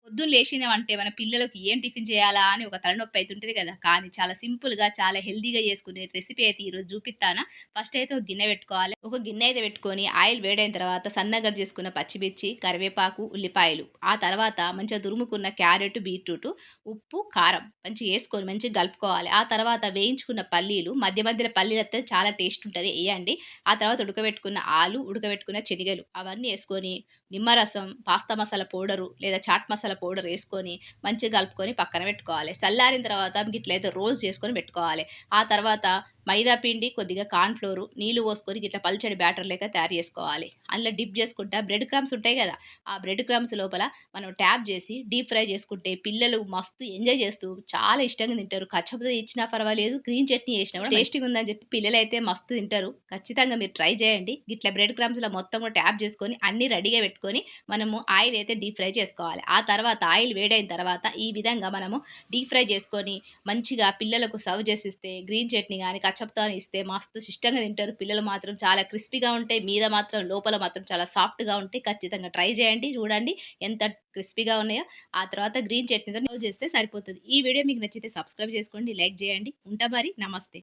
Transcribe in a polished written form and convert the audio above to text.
పొద్దున్న లేచినామంటే మన పిల్లలకి ఏం టిఫిన్ చేయాలా అని ఒక తలనొప్పి అయితుంటది కదా! కానీ చాలా సింపుల్‌గా, చాలా హెల్తీగా చేసుకునే రెసిపీ అయితే ఈరోజు చూపిత్తానా. ఫస్ట్ అయితే ఒక గిన్నె పెట్టుకోవాలి. ఒక గిన్నె అయితే పెట్టుకొని ఆయిల్ వేడైన తర్వాత సన్నగా కట్ చేసుకున్న పచ్చిమిర్చి, కరివేపాకు, ఉల్లిపాయలు. ఆ తర్వాత మంచిగా తురుముకున్న క్యారెట్, బీట్రూట్, ఉప్పు, కారం మంచిగా ఏసుకొని మంచిగా కలుపుకోవాలి. ఆ తర్వాత వేయించుకున్న పల్లీలు, మధ్య మధ్యలో పల్లీలెత్తే చాలా టేస్ట్ ఉంటది ఎయండి. ఆ తర్వాత ఉడకబెట్టుకున్న ఆలు, ఉడకబెట్టుకున్న శనగలు అవన్నీ ఏసుకొని నిమ్మరసం, పాస్తా మసాలా పౌడరు లేదా చాట్ మసాలా పౌడర్ ఏసుకొని మంచిగా కలుపుకొని పక్కన పెట్టుకోవాలి. చల్లారిన తర్వాత గిట్లయితే రోల్స్ చేసుకొని పెట్టుకోవాలి. ఆ తర్వాత మైదా పిండి, కొద్దిగా కార్న్ ఫ్లోర్, నీళ్లు పోసుకొని గిట్ల పల్చడి బ్యాటర్ లెక్క తయారు చేసుకోవాలి. అందులో డిప్ చేసుకుంటా బ్రెడ్ క్రమ్స్ ఉంటాయి కదా! ఆ బ్రెడ్ క్రమ్స్ లోపల మనం ట్యాప్ చేసి డీప్ ఫ్రై చేసుకుంటే పిల్లలు మస్తు ఎంజాయ్ చేస్తూ చాలా ఇష్టంగా తింటారు. కచ్చపతో ఇచ్చినా పర్వాలేదు, గ్రీన్ చట్నీ చేసినా కూడా టేస్టీగా ఉందని చెప్పి పిల్లలైతే మస్తు తింటారు. ఖచ్చితంగా మీరు ట్రై చేయండి. గిట్ల బ్రెడ్ క్రమ్స్‌లో మొత్తం కూడా ట్యాప్ చేసుకొని అన్నీ రెడీగా పెట్టుకొని మనము ఆయిల్ అయితే డీప్ ఫ్రై చేసుకోవాలి. ఆ తర్వాత ఆయిల్ వేడైన తర్వాత ఈ విధంగా మనము డీప్ ఫ్రై చేసుకొని మంచిగా పిల్లలకు సర్వ్ చేసిస్తే గ్రీన్ చట్నీ గాని, కచ్చప్‌తో ఇస్తే మస్తు ఇష్టంగా తింటారు. పిల్లలు మాత్రం చాలా క్రిస్పీగా ఉంటాయి. మీద మాత్రం లోపల మాత్రం చాలా సాఫ్ట్‌గా ఉంటాయి. ఖచ్చితంగా ట్రై చేయండి. చూడండి ఎంత క్రిస్పీగా ఉన్నాయో. ఆ తర్వాత గ్రీన్ చట్నీతో సర్వ్ చేస్తే సరిపోతది. ఈ వీడియో మీకు నచ్చితే సబ్స్క్రైబ్ చేసుకోండి, లైక్ చేయండి. ఉంటా మరి. నమస్తే.